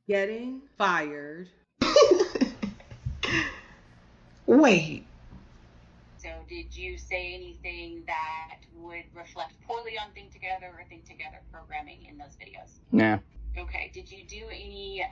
Getting fired. Wait. So did you say anything that would reflect poorly on Think Together or Think Together programming in those videos? Nah. Okay. Did you do any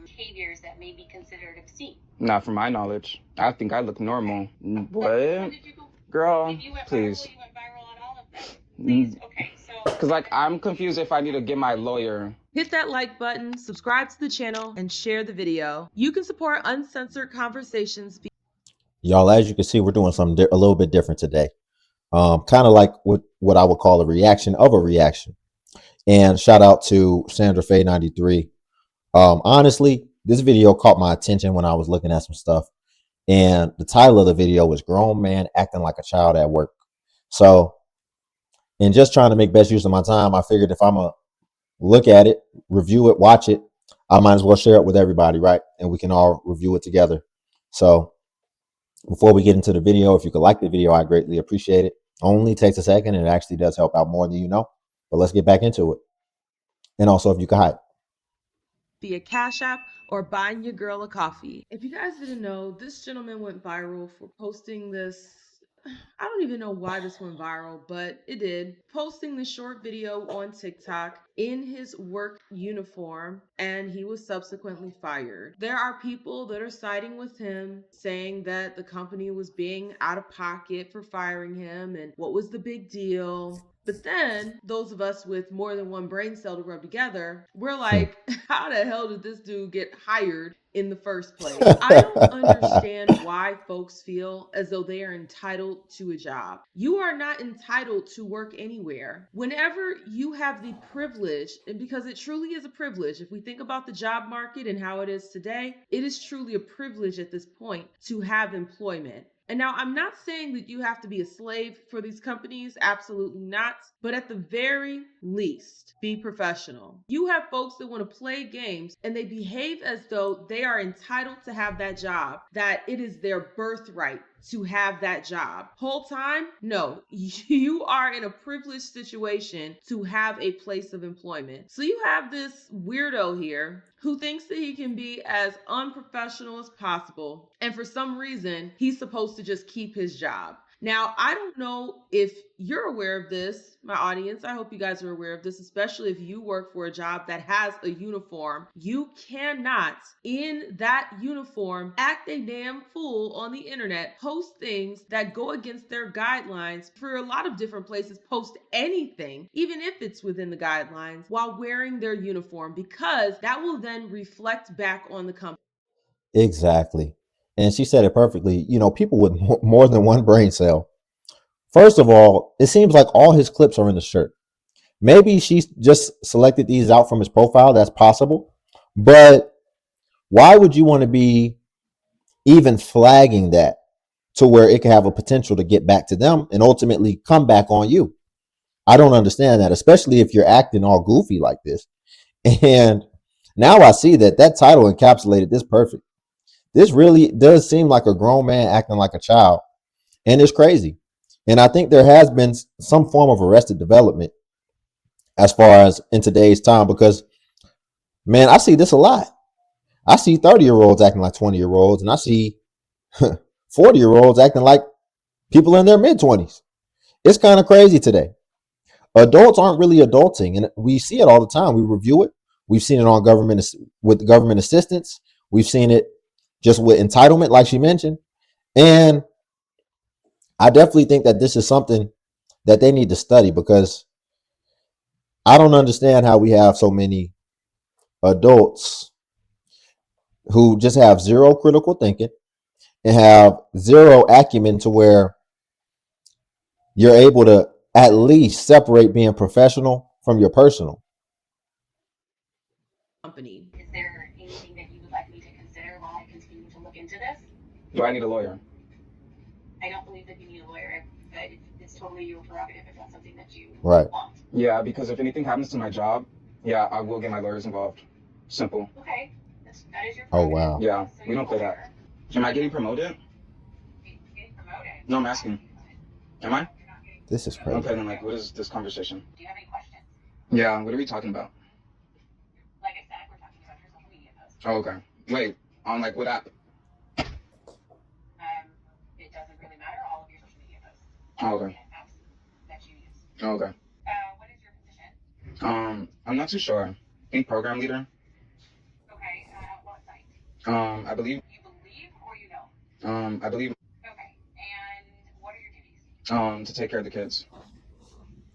behaviors that may be considered obscene? Not from my knowledge. I think I look normal. What? When did you go? Girl, If you went please. viral, you went viral on all of them. Please. Okay. So. Because, like, I'm confused if I need to get my lawyer. Hit that like button, subscribe to the channel, and share the video. You can support uncensored conversations. Y'all, as you can see, we're doing something a little bit different today. Kind of like what I would call a reaction of a reaction. And shout out to Sandra Faye 93. Honestly, this video caught my attention when I was looking at some stuff. And the title of the video was Grown Man Acting Like a Child at Work. So, in just trying to make best use of my time, I figured if I'm going to look at it, review it, watch it, I might as well share it with everybody, right? And we can all review it together. So, before we get into the video, if you could like the video, I greatly appreciate it. Only takes a second, and it actually does help out more than you know. But let's get back into it. And also, if you could hide. Via Cash App or buying your girl a coffee. If you guys didn't know, this gentleman went viral for posting this. I don't even know why this went viral, but it did. Posting this short video on TikTok in his work uniform, and he was subsequently fired. There are people that are siding with him, saying that the company was being out of pocket for firing him, and what was the big deal? But then those of us with more than one brain cell to rub together, we're like, how the hell did this dude get hired in the first place? I don't understand why folks feel as though they are entitled to a job. You are not entitled to work anywhere. Whenever you have the privilege, and because it truly is a privilege, if we think about the job market and how it is today, it is truly a privilege at this point to have employment. And now I'm not saying that you have to be a slave for these companies, absolutely not. But at the very least, be professional. You have folks that want to play games and they behave as though they are entitled to have that job, that it is their birthright to have that job. Whole time? No. You are in a privileged situation to have a place of employment. So you have this weirdo here who thinks that he can be as unprofessional as possible. And for some reason, he's supposed to just keep his job. Now, I don't know if you're aware of this, my audience. I hope you guys are aware of this, especially if you work for a job that has a uniform. You cannot, in that uniform, act a damn fool on the internet, post things that go against their guidelines. For a lot of different places, post anything, even if it's within the guidelines, while wearing their uniform, because that will then reflect back on the company. Exactly. And she said it perfectly. You know, people with more than one brain cell. First of all, it seems like all his clips are in the shirt. Maybe she's just selected these out from his profile. That's possible. But why would you want to be even flagging that to where it can have a potential to get back to them and ultimately come back on you? I don't understand that, especially if you're acting all goofy like this. And now I see that title encapsulated this perfect. This really does seem like a grown man acting like a child, and it's crazy. And I think there has been some form of arrested development as far as in today's time, because man, I see this a lot. I see 30-year-olds acting like 20-year-olds, and I see 40-year-olds acting like people in their mid-20s. It's kind of crazy today. Adults aren't really adulting, and we see it all the time. We review it. We've seen it on with government assistance. We've seen it just with entitlement, like she mentioned. And I definitely think that this is something that they need to study, because I don't understand how we have so many adults who just have zero critical thinking and have zero acumen to where you're able to at least separate being professional from your personal. Company. Is there anything that you would like me to consider while I continue to look into this? Do I need a lawyer? I don't believe that you need a lawyer, but it's totally your prerogative if that's something that you Right. want. Yeah, because if anything happens to my job, yeah, I will get my lawyers involved. Simple. Okay, that is your Oh, prerogative. wow. Yeah, So we don't play that. Am I getting promoted? Getting promoted? No, I'm asking. Am I? You're not getting This is Okay, crazy. then, like, what is this conversation? Do you have any questions? Yeah, what are we talking about? Like I said, we're talking about your social media Oh, okay. Wait, on like what app? It doesn't really matter. All of your social media posts. Oh, okay. Apps that you use. Oh, okay. What is your position? I'm not too sure. I think program leader. Okay. What site? I believe. You believe or you know? I believe. Okay. And what are your duties? To take care of the kids,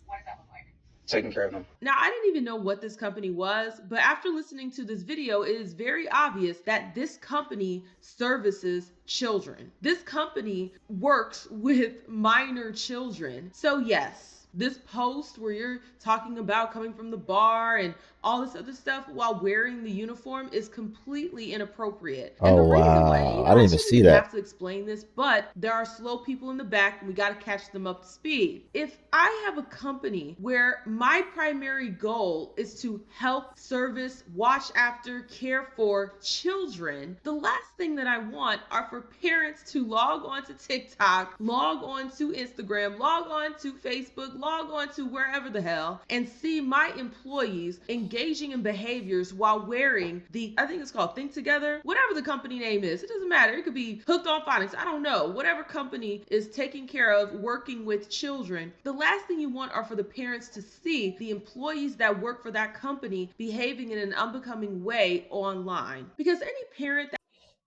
What does that look like? taking care of them. Now, I didn't even know what this company was, but after listening to this video, it is very obvious that this company services children. This company works with minor children. So, yes, this post where you're talking about coming from the bar and all this other stuff while wearing the uniform is completely inappropriate. And the Oh reason why, wow, I I didn't even shouldn't see even that. have to explain this, but there are slow people in the back and we got to catch them up to speed. If I have a company where my primary goal is to help, service, watch after, care for children, the last thing that I want are for parents to log on to TikTok, log on to Instagram, log on to Facebook, log on to wherever the hell, and see my employees engaging in behaviors while wearing the, I think it's called Think Together, whatever the company name is. It doesn't matter. It could be Hooked on Phonics. I don't know. Whatever company is taking care of working with children, the last thing you want are for the parents to see the employees that work for that company behaving in an unbecoming way online. Because any parent that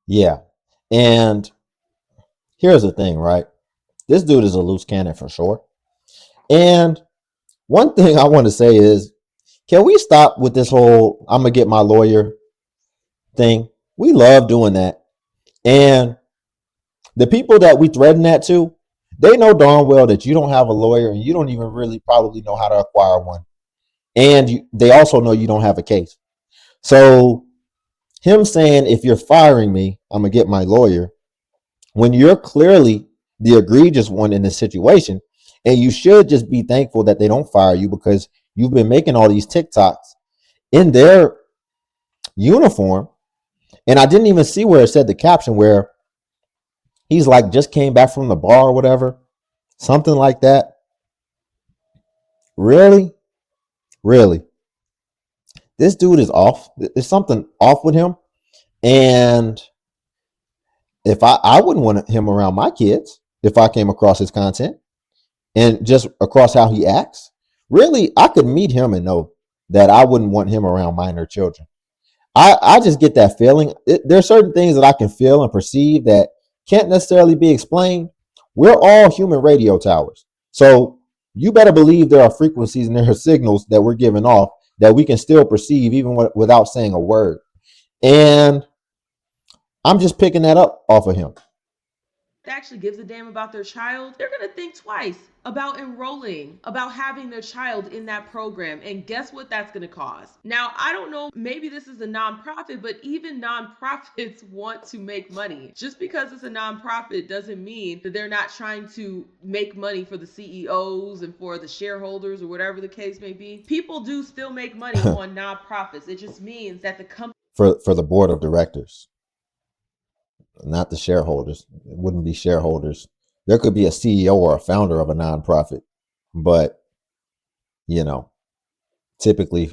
Yeah, and here's the thing, right? This dude is a loose cannon for sure. And one thing I want to say is, can we stop with this whole "I'm gonna get my lawyer" thing? We love doing that, and the people that we threaten that to, they know darn well that you don't have a lawyer and you don't even really probably know how to acquire one, and they also know you don't have a case. So him saying, "If you're firing me, I'm gonna get my lawyer," when you're clearly the egregious one in this situation, and you should just be thankful that they don't fire you because you've been making all these TikToks in their uniform. And I didn't even see where it said the caption where he's like just came back from the bar or whatever, something like that. Really, really, this dude is off. There's something off with him, and if I wouldn't want him around my kids if I came across his content and just across how he acts. Really, I could meet him and know that I wouldn't want him around minor children. I just get that feeling. There are certain things that I can feel and perceive that can't necessarily be explained. We're all human radio towers. So you better believe there are frequencies and there are signals that we're giving off that we can still perceive even without saying a word. And I'm just picking that up off of him. actually gives a damn about their child, they're going to think twice about enrolling, about having their child in that program. And guess what that's going to cause? Now, I don't know, maybe this is a nonprofit, but even nonprofits want to make money. Just because it's a nonprofit doesn't mean that they're not trying to make money for the CEOs and for the shareholders or whatever the case may be. People do still make money on nonprofits. It just means that the company For the board of directors, not the shareholders. It wouldn't be shareholders. There could be a CEO or a founder of a nonprofit, but you know, typically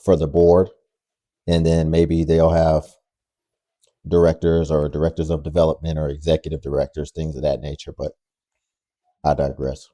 for the board, and then maybe they'll have directors or directors of development or executive directors, things of that nature. But I digress.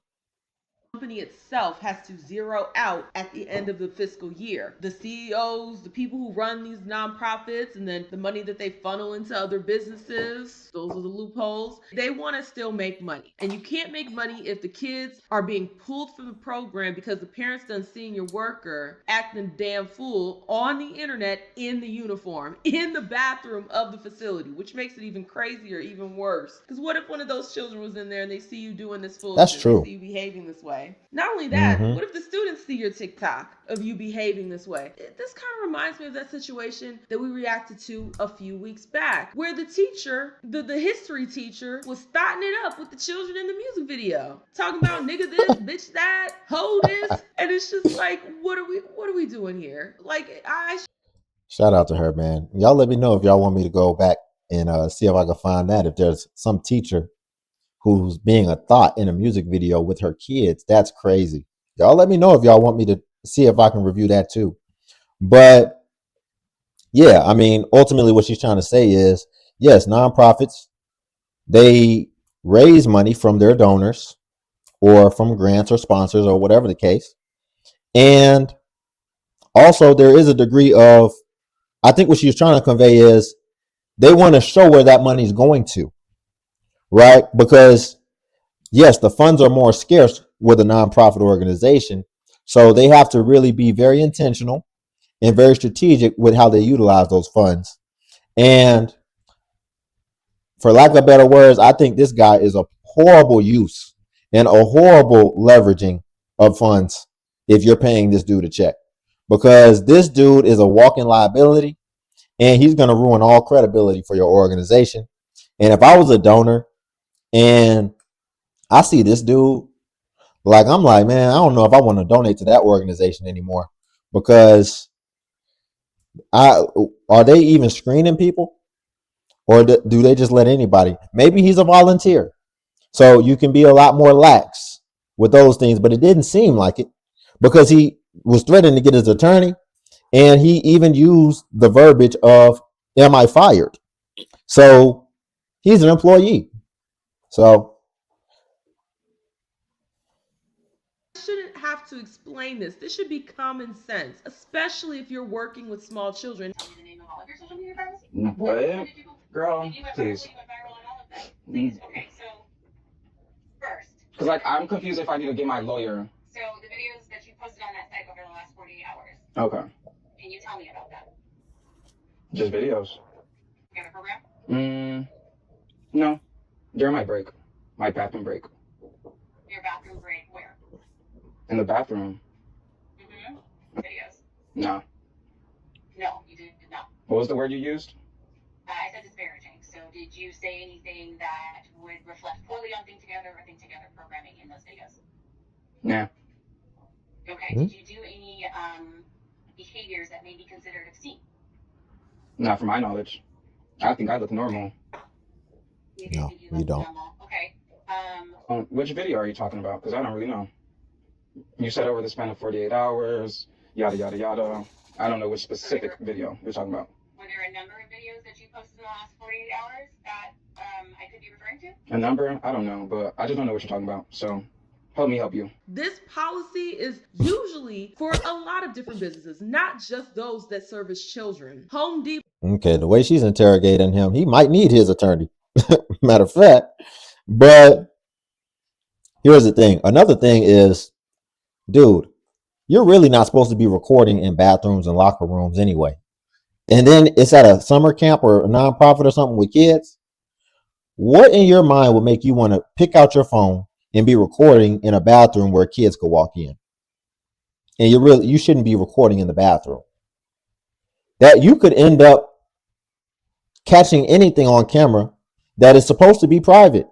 itself has to zero out at the end of the fiscal year. The CEOs, the people who run these nonprofits, and then the money that they funnel into other businesses, those are the loopholes. They want to still make money. And you can't make money if the kids are being pulled from the program because the parents done seeing your worker acting damn fool on the internet in the uniform, in the bathroom of the facility, which makes it even crazier, even worse. Because what if one of those children was in there and they see you doing this That's foolishness? They see true. you behaving this way. Not only that, Mm-hmm. what if the students see your TikTok of you behaving this way? This kind of reminds me of that situation that we reacted to a few weeks back, where the teacher, the history teacher, was starting it up with the children in the music video, talking about nigga this, bitch that, hoe this, and it's just like, what are we doing here? Like, I Shout out to her, man. Y'all let me know if y'all want me to go back and see if I can find that. If there's some teacher who's being a thought in a music video with her kids, that's crazy. Y'all let me know if y'all want me to see if I can review that too. But Yeah, I mean, ultimately, what she's trying to say is, yes, nonprofits, they raise money from their donors or from grants or sponsors or whatever the case. And also, there is a degree of, I think what she's trying to convey is they want to show where that money is going to, right? Because, yes, the funds are more scarce with a nonprofit organization. So they have to really be very intentional and very strategic with how they utilize those funds. And for lack of better words, I think this guy is a horrible use and a horrible leveraging of funds if you're paying this dude a check. Because this dude is a walking liability and he's going to ruin all credibility for your organization. And if I was a donor and I see this dude, like, I'm like, man, I don't know if I want to donate to that organization anymore because I are they even screening people or do they just let anybody? Maybe he's a volunteer. So you can be a lot more lax with those things, but it didn't seem like it because he was threatening to get his attorney and he even used the verbiage of, am I fired? So he's an employee. So, Shouldn't have to explain this. This should be common sense, especially if you're working with small children. Tell me the name of all of your social media privacy. What? Did you, Girl, did you ever please. you went viral on all of them? Please. Okay, so first. Because, like, I'm confused if I need to get my lawyer. So the videos that you posted on that site over the last 48 hours. Okay. Can you tell me about that? Just videos. You got a program? No. During my break. My bathroom break. Your bathroom break where? In the bathroom. Videos. No. No, you did not. What was the word you used? I said disparaging. So did you say anything that would reflect poorly on Think Together or Think Together programming in those videos? Nah. Okay. Did you do any behaviors that may be considered obscene? Not from my knowledge. I think I look normal. You did no, think you you looked don't. normal. Okay. Which video are you talking about? Because I don't really know. You said over the span of 48 hours, yada, yada, yada. I don't know which specific video you're talking about. Were there a number of videos that you posted in the last 48 hours that I could be referring to? A number? I don't know, but I just don't know what you're talking about. So help me help you. This policy is usually for a lot of different businesses, not just those that service children. Home Depot. Okay, the way she's interrogating him, he might need his attorney. Matter of fact. But here's the thing. Another thing is, dude, you're really not supposed to be recording in bathrooms and locker rooms anyway. And then it's at a summer camp or a nonprofit or something with kids. What in your mind would make you want to pick out your phone and be recording in a bathroom where kids could walk in? And you shouldn't be recording in the bathroom. That you could end up catching anything on camera that is supposed to be private.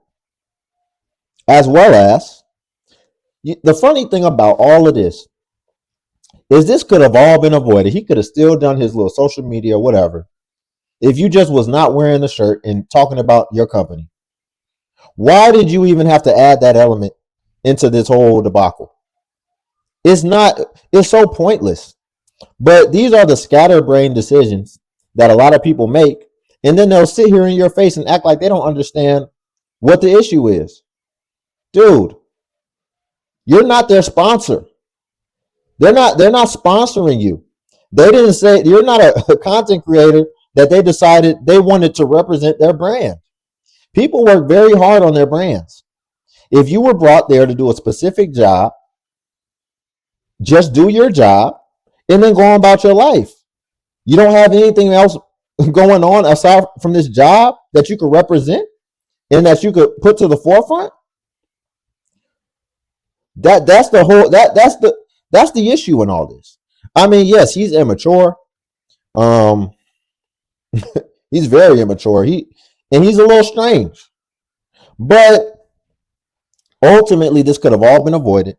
As well as, the funny thing about all of this is this could have all been avoided. He could have still done his little social media or whatever if you just was not wearing the shirt and talking about your company. Why did you even have to add that element into this whole debacle? It's so pointless. But these are the scatterbrained decisions that a lot of people make, and then they'll sit here in your face and act like they don't understand what the issue is. Dude, you're not their sponsor. They're not sponsoring you. They didn't say you're not a content creator that they decided they wanted to represent their brand. People work very hard on their brands. If you were brought there to do a specific job, just do your job and then go on about your life. You don't have anything else going on aside from this job that you could represent and that you could put to the forefront. That's the issue in all this. I mean, yes, he's immature. He's very immature. He's a little strange. But ultimately, this could have all been avoided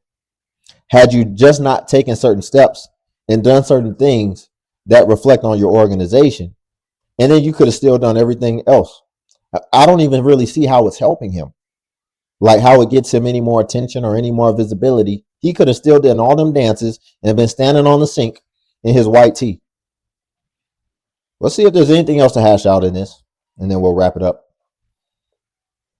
had you just not taken certain steps and done certain things that reflect on your organization. And then you could have still done everything else. I don't even really see how it's helping him. Like how it gets him any more attention or any more visibility. He could have still done all them dances and been standing on the sink in his white tee. Let's see if there's anything else to hash out in this, and then we'll wrap it up.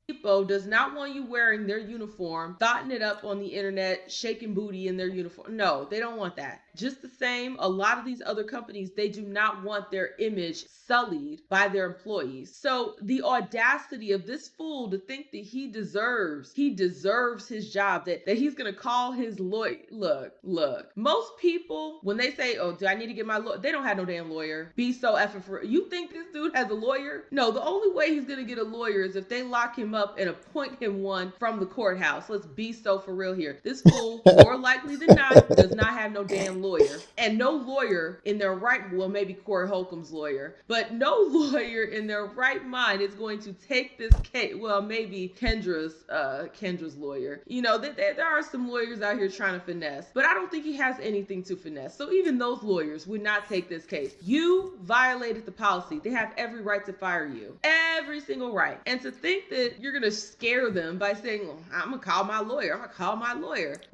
Depot does not want you wearing their uniform, thotting it up on the internet, shaking booty in their uniform. No, they don't want that. Just the same, a lot of these other companies, they do not want their image sullied by their employees. So the audacity of this fool to think that he deserves his job, that he's gonna call his lawyer. Look. Most people, when they say, oh, do I need to get my lawyer? They don't have no damn lawyer. Be so effing for you think this dude has a lawyer? No, the only way he's gonna get a lawyer is if they lock him up and appoint him one from the courthouse. Let's be so for real here. This fool, more likely than not, does not have no damn lawyer. And no lawyer in their right, well, maybe Corey Holcomb's lawyer, but no lawyer in their right mind is going to take this case. Well, maybe Kendra's lawyer. You know, there are some lawyers out here trying to finesse, but I don't think he has anything to finesse. So even those lawyers would not take this case. You violated the policy. They have every right to fire you. Every single right. And to think that you're going to scare them by saying, well, I'm going to call my lawyer.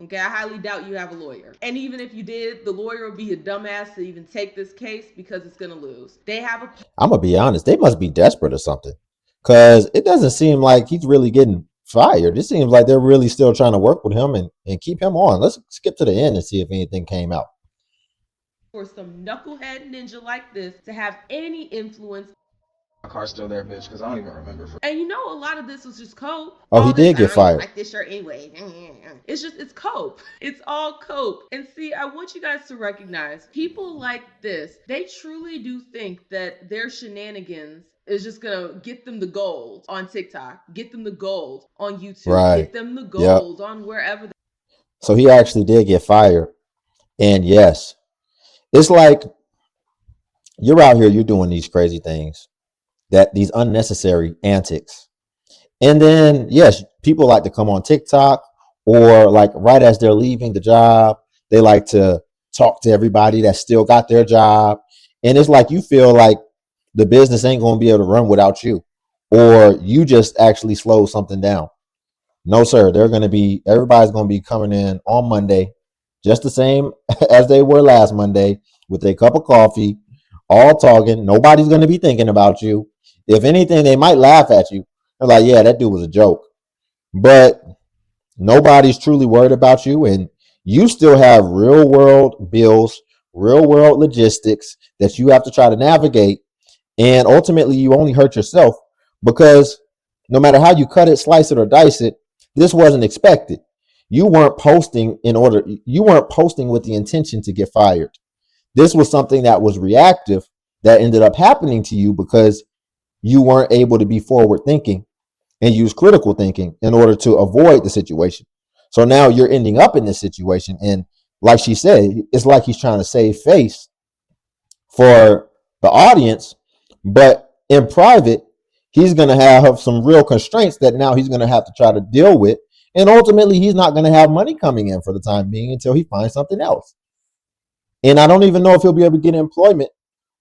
Okay, I highly doubt you have a lawyer. And even if you did, the lawyer would be a dumbass to even take this case because it's going to lose. I'm going to be honest. They must be desperate or something, because it doesn't seem like he's really getting fired. It seems like they're really still trying to work with him and keep him on. Let's skip to the end and see if anything came out. For some knucklehead ninja like this to have any influence. My car's still there, bitch, because I don't even remember. And you know, a lot of this was just cope. Oh, he did get fired. Like this shirt anyway. It's cope. It's all cope. And see, I want you guys to recognize people like this. They truly do think that their shenanigans is just gonna get them the gold on TikTok, get them the gold on YouTube, right. Get them the gold on wherever. So he actually did get fired. And yes, it's like you're out here, you're doing these crazy things, these unnecessary antics. And then, yes, people like to come on TikTok, or like right as they're leaving the job, they like to talk to everybody that still got their job. And it's like you feel like the business ain't going to be able to run without you, or you just actually slow something down. No, sir. Everybody's going to be coming in on Monday, just the same as they were last Monday, with a cup of coffee, all talking. Nobody's going to be thinking about you. If anything, they might laugh at you. They're like, yeah, that dude was a joke. But nobody's truly worried about you. And you still have real world bills, real world logistics that you have to try to navigate. And ultimately, you only hurt yourself, because no matter how you cut it, slice it, or dice it, this wasn't expected. You weren't posting with the intention to get fired. This was something that was reactive that ended up happening to you because you weren't able to be forward thinking and use critical thinking in order to avoid the situation. So now you're ending up in this situation. And like she said, it's like he's trying to save face for the audience, but in private, he's going to have some real constraints that now he's going to have to try to deal with. And ultimately, he's not going to have money coming in for the time being until he finds something else. And I don't even know if he'll be able to get employment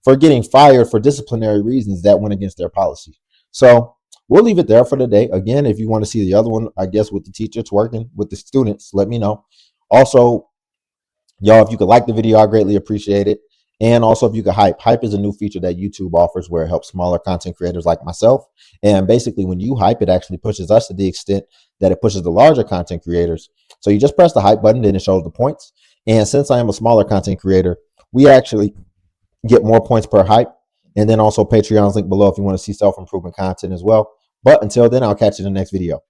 for getting fired for disciplinary reasons that went against their policy. So we'll leave it there for today. Again, if you want to see the other one, I guess with the teacher, it's working with the students, let me know. Also, y'all, if you could like the video, I greatly appreciate it. And also, if you could hype. Hype is a new feature that YouTube offers where it helps smaller content creators like myself. And basically, when you hype, it actually pushes us to the extent that it pushes the larger content creators. So you just press the hype button, then it shows the points. And since I am a smaller content creator, we actually get more points per hype. And then also Patreon's link below if you want to see self-improvement content as well. But until then, I'll catch you in the next video.